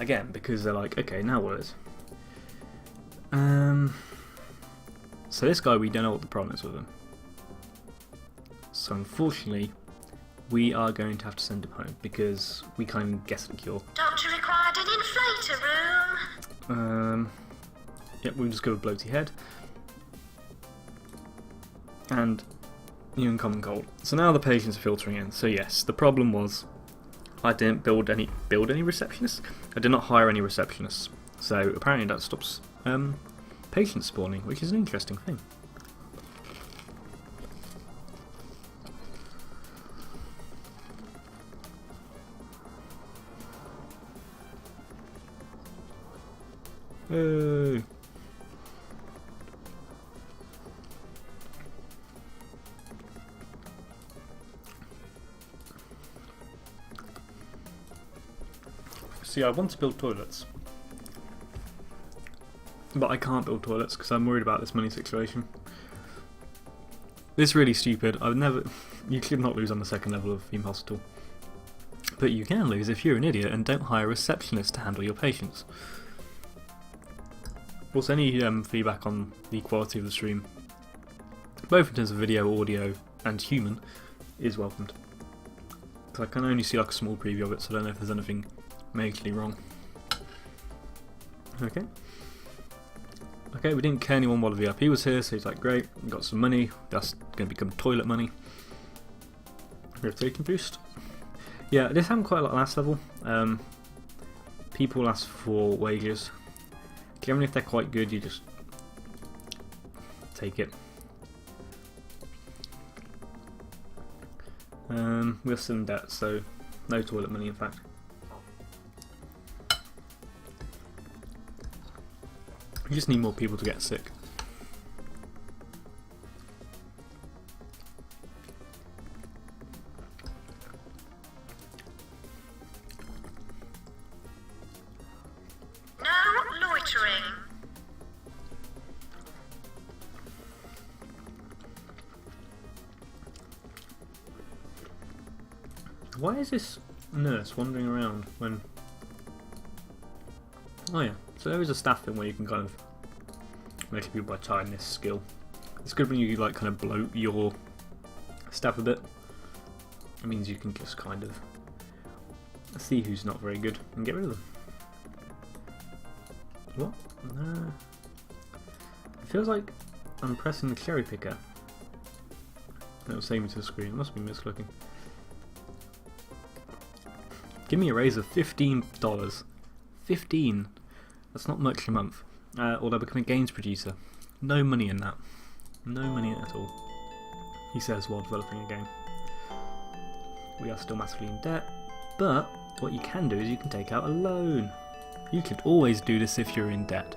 again, because they're like, okay, now what is? So this guy, we don't know what the problem is with him. So unfortunately, we are going to have to send him home because we can't even guess the cure. Doctor required an inflator room. Yep, we'll just go with bloaty head. And even common cold. So now the patients are filtering in. So yes, the problem was I didn't build any receptionists. I did not hire any receptionists. So apparently that stops patient spawning, which is an interesting thing. Hey. See, I want to build toilets, but I can't build toilets because I'm worried about this money situation. This is really stupid. You could not lose on the second level of Theme Hospital, but you can lose if you're an idiot and don't hire a receptionist to handle your patients. Also, any feedback on the quality of the stream, both in terms of video, audio, and human, is welcomed. Because I can only see like a small preview of it, so I don't know if there's anything majorly wrong. Okay. Okay, we didn't kill anyone while the VIP was here, so he's like, great, we got some money, that's going to become toilet money. We have taken boost. Yeah, this happened quite a lot last level. People ask for wages. Generally, if they're quite good, you just take it. We're still in debt, so no toilet money in fact. We just need more people to get sick. No loitering. Why is this nurse wandering around when... Oh yeah, so there is a staff thing where you can kind of make people by tiredness skill. It's good when you like kind of bloat your staff a bit. It means you can just kind of see who's not very good and get rid of them. What? No. It feels like I'm pressing the cherry picker. That was saving to the screen. It must be misclicking. Give me a raise of $15. 15. That's not much a month. Although becoming a games producer. No money in that. No money at all. He says while developing a game. We are still massively in debt. But what you can do is you can take out a loan. You can always do this if you're in debt.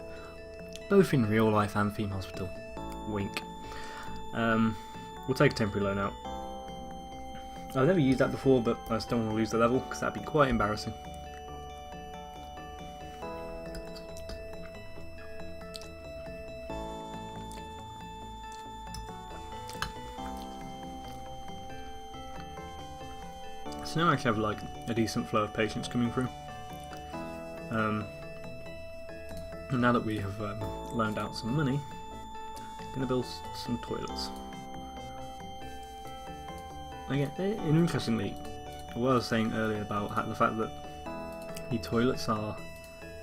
Both in real life and Theme Hospital. Wink. We'll take a temporary loan out. I've never used that before, but I still want to lose the level because that'd be quite embarrassing. So now I actually have like a decent flow of patients coming through. And now that we have loaned out some money, I'm going to build some toilets. Again, interestingly, what I was saying earlier about the fact that the toilets are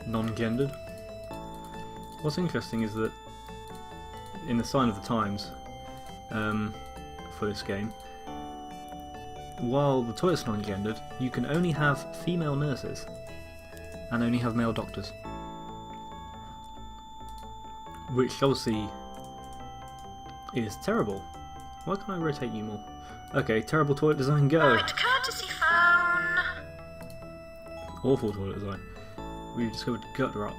non-gendered. What's interesting is that in the Sign of the Times for this game, while the toilet's non-gendered, you can only have female nurses and only have male doctors. Which obviously is terrible. Why can't I rotate you more? Okay, terrible toilet design, go! Right, courtesy phone. Awful toilet design. We've discovered gut rot.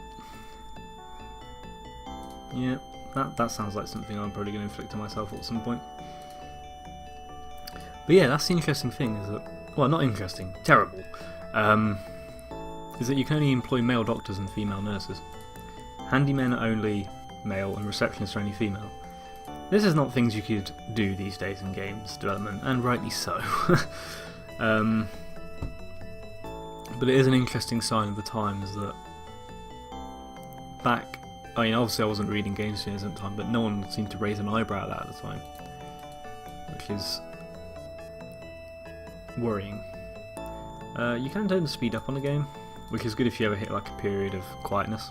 Yeah, that sounds like something I'm probably going to inflict on myself at some point. But yeah, that's the interesting thing, is that... Well, not interesting, terrible. Is that you can only employ male doctors and female nurses. Handymen are only male and receptionists are only female. This is not things you could do these days in games development, and rightly so. But But it is an interesting sign of the times that back, I mean, obviously I wasn't reading games news at the time, but no one seemed to raise an eyebrow at that at the time, which is worrying. You can turn the speed up on the game, which is good if you ever hit like a period of quietness.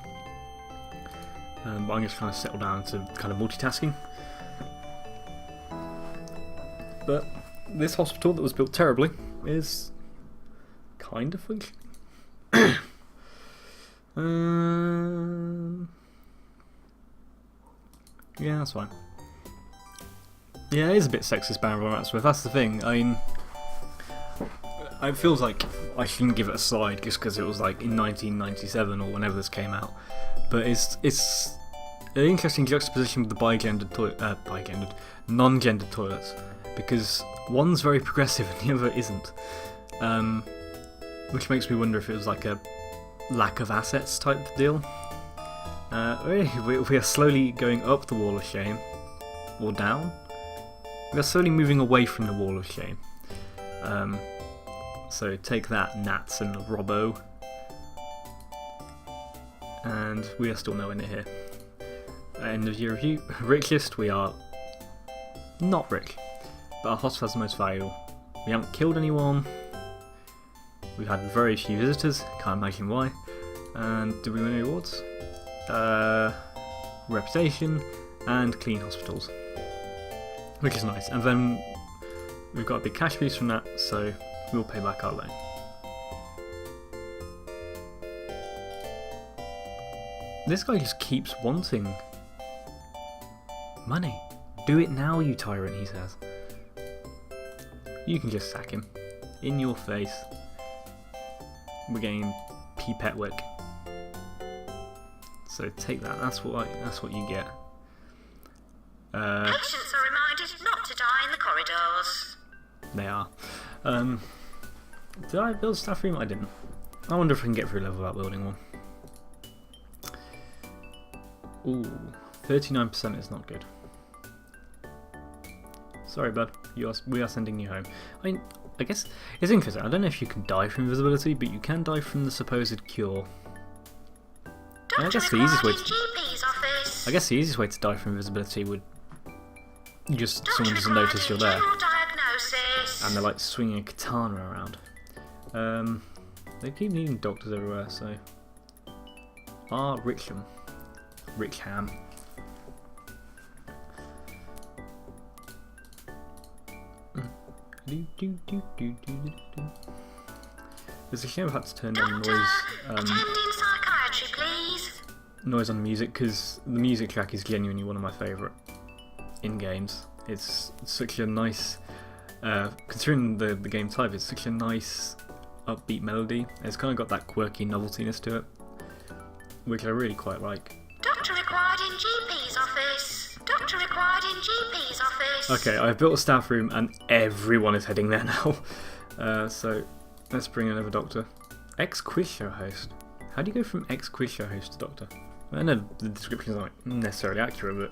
But I'm just trying to settle down to kind of multitasking. But this hospital that was built terribly is kind of functioning. Yeah, that's fine. Yeah, it is a bit sexist, Baron von Ratsmith. That's the thing. I mean, it feels like I shouldn't give it a slide just because it was like in 1997 or whenever this came out. But it's an interesting juxtaposition with the non-gendered toilets, because one's very progressive and the other isn't. Which makes me wonder if it was like a lack of assets type deal. We are slowly going up the wall of shame, or down. We are slowly moving away from the wall of shame. So take that, Nats and Robbo. And we are still nowhere near here. End of year review. Richest, we are not rich, but our hospital has the most value. We haven't killed anyone. We've had very few visitors, can't imagine why. And did we win any awards? Reputation and clean hospitals, which is nice. And then we've got a big cash piece from that, so we'll pay back our loan. This guy just keeps wanting money. Do it now, you tyrant, he says. You can just sack him. In your face. We're getting P. Petwick. So take that. That's what you get. Patients are reminded not to die in the corridors. They are. Did I build staff room? I didn't. I wonder if I can get through level without building one. Ooh, 39% is not good. Sorry, bud. We are sending you home. I guess it's interesting. I don't know if you can die from invisibility, but you can die from the supposed cure. And I guess the easiest way to die from invisibility would just someone doesn't notice you're there, and they're like swinging a katana around. They keep needing doctors everywhere, so Richham. It's a shame I've had to turn down the noise on the music, because the music track is genuinely one of my favourite in games. It's such a nice, considering the game type, it's such a nice upbeat melody. It's kind of got that quirky noveltiness to it, which I really quite like. Doctor required in GP's office. Doctor required in GP's office. Okay, I've built a staff room and everyone is heading there now. So let's bring another doctor. Ex-quiz show host. How do you go from ex-quiz show host to doctor? I know the descriptions aren't necessarily accurate, but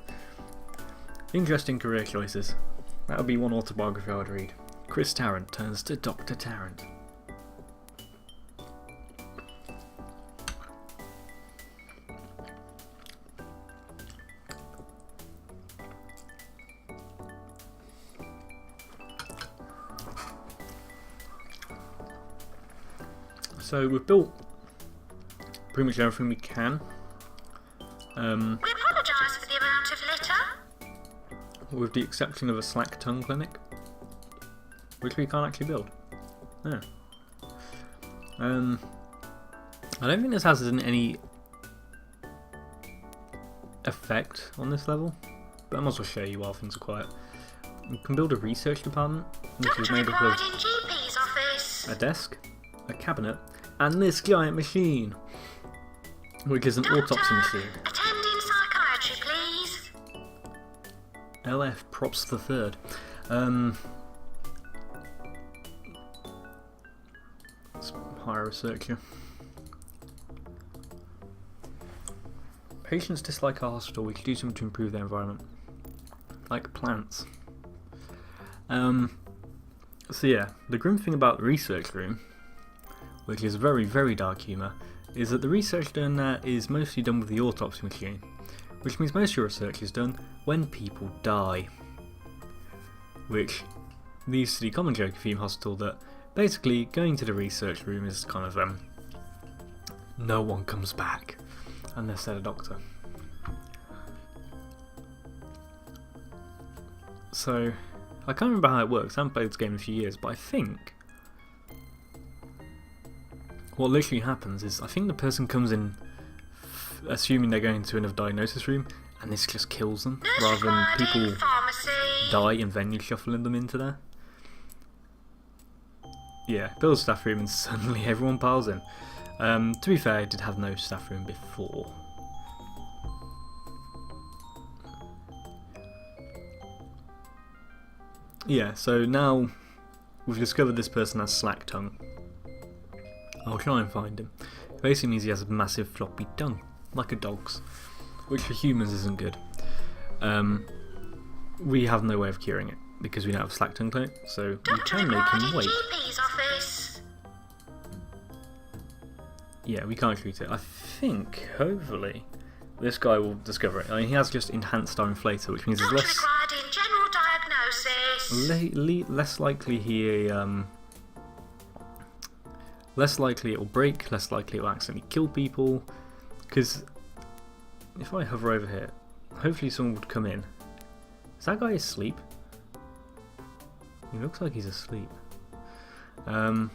interesting career choices. That would be one autobiography I would read. Chris Tarrant turns to Dr. Tarrant. So we've built pretty much everything we can. We apologise for the amount of litter. With the exception of a slack tongue clinic, which we can't actually build. Yeah. I don't think this has any effect on this level, but I might as well show you while things are quiet. We can build a research department, which is made up of a desk, a cabinet, and this giant machine, which is an autopsy machine. Attend in psychiatry, please. LF props the third. Let's hire a researcher. Patients dislike our hospital. We could do something to improve their environment, like plants. So yeah, the grim thing about the research room, which is very, very dark humour, is that the research done there is mostly done with the autopsy machine, which means most of your research is done when people die. Which leads to the common joke of Fiume Hospital that basically going to the research room is kind of no one comes back unless they're a doctor. So I can't remember how it works, I haven't played this game in a few years, but I think what literally happens is I think the person comes in assuming they're going to another diagnosis room, and this just kills them rather than people die and then you shuffling them into there. Yeah, build a staff room and suddenly everyone piles in. To be fair, I did have no staff room before. Yeah, so now we've discovered this person has slack tongue. I'll try and find him. It basically means he has a massive floppy tongue, like a dog's, which for humans isn't good. We have no way of curing it because we don't have slack tongue clinic, so we can make him wait. Yeah, we can't treat it. I think, hopefully, this guy will discover it. I mean, he has just enhanced our inflator, which means there's less likely he less likely it will break, less likely it will accidentally kill people. Because if I hover over here, hopefully someone would come in. Is that guy asleep? He looks like he's asleep. We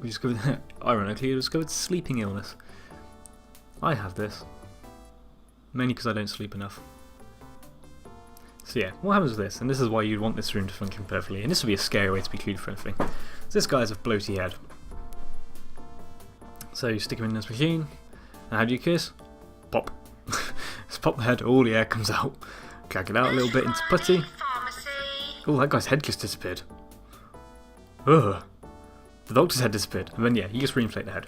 discovered, ironically, we discovered sleeping illness. I have this, mainly because I don't sleep enough. So yeah, what happens with this? And this is why you'd want this room to function perfectly. And this would be a scary way to be treated for anything. So this guy has a bloaty head. So you stick him in this machine, and how do you kiss? Pop. Just pop the head, all the air comes out. Drag it out a little bit into putty. Oh, that guy's head just disappeared. Ugh. The doctor's head disappeared, and then yeah, you just reinflate the head.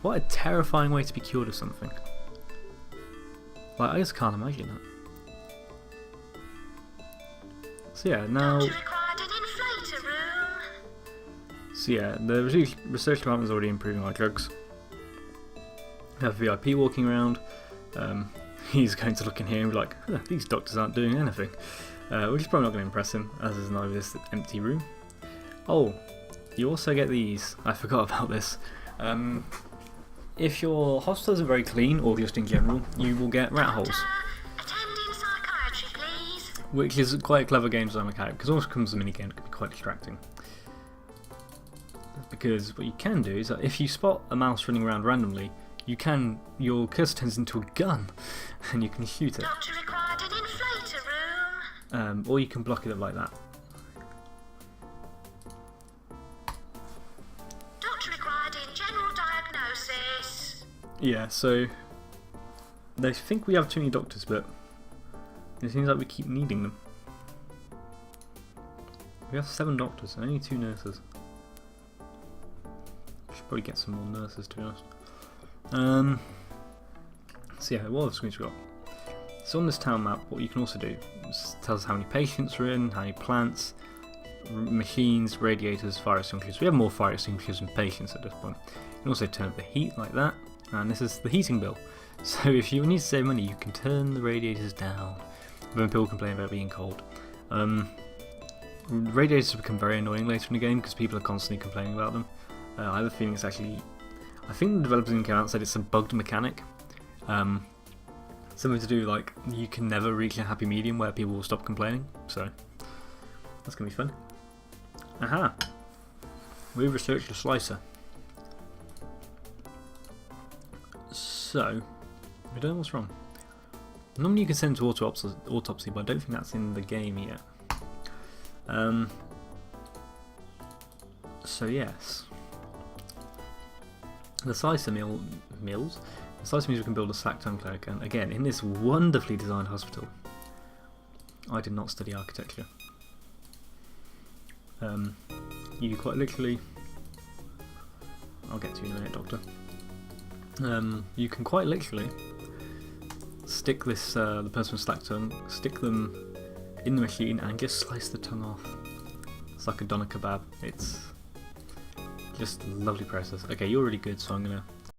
What a terrifying way to be cured of something. Like, I just can't imagine that. So yeah, now... So yeah, the research department is already improving our drugs. We have VIP walking around. He's going to look in here and be like, these doctors aren't doing anything. Which is probably not going to impress him, as there's neither this empty room. Oh, you also get these. I forgot about this. If your hospitals are very clean, or just in general, you will get rat holes. Which is quite a clever game design mechanic, because it also comes with a minigame that can be quite distracting. Because what you can do is that if you spot a mouse running around randomly, your cursor turns into a gun, and you can shoot it. Or you can block it up like that. Doctor required in general diagnosis. Yeah, so they think we have too many doctors, but it seems like we keep needing them. We have 7 doctors and only 2 nurses. Should probably get some more nurses, to be honest. So yeah, what other screens we got? So on this town map, what you can also do is tell us how many patients are in, how many plants, machines, radiators, fire extinguishers. We have more fire extinguishers than patients at this point. You can also turn up the heat like that, and this is the heating bill. So if you need to save money, you can turn the radiators down when people complain about being cold. Radiators become very annoying later in the game because people are constantly complaining about them. I have a feeling it's actually... I think the developers in Canada said it's a bugged mechanic. Something to do like you can never reach a happy medium where people will stop complaining. So that's going to be fun. Aha! We've researched a slicer. So, I don't know what's wrong. Normally you can send to autopsy, but I don't think that's in the game yet. So yes. The slicer mills. The slicer means we can build a slack tongue clinic, and again, in this wonderfully designed hospital. I did not study architecture. You quite literally... I'll get to you in a minute, Doctor. You can quite literally stick this the person with slack tongue, stick them in the machine and just slice the tongue off. It's like a doner kebab. It's Just a lovely process. Okay, you're really good, so I'm gonna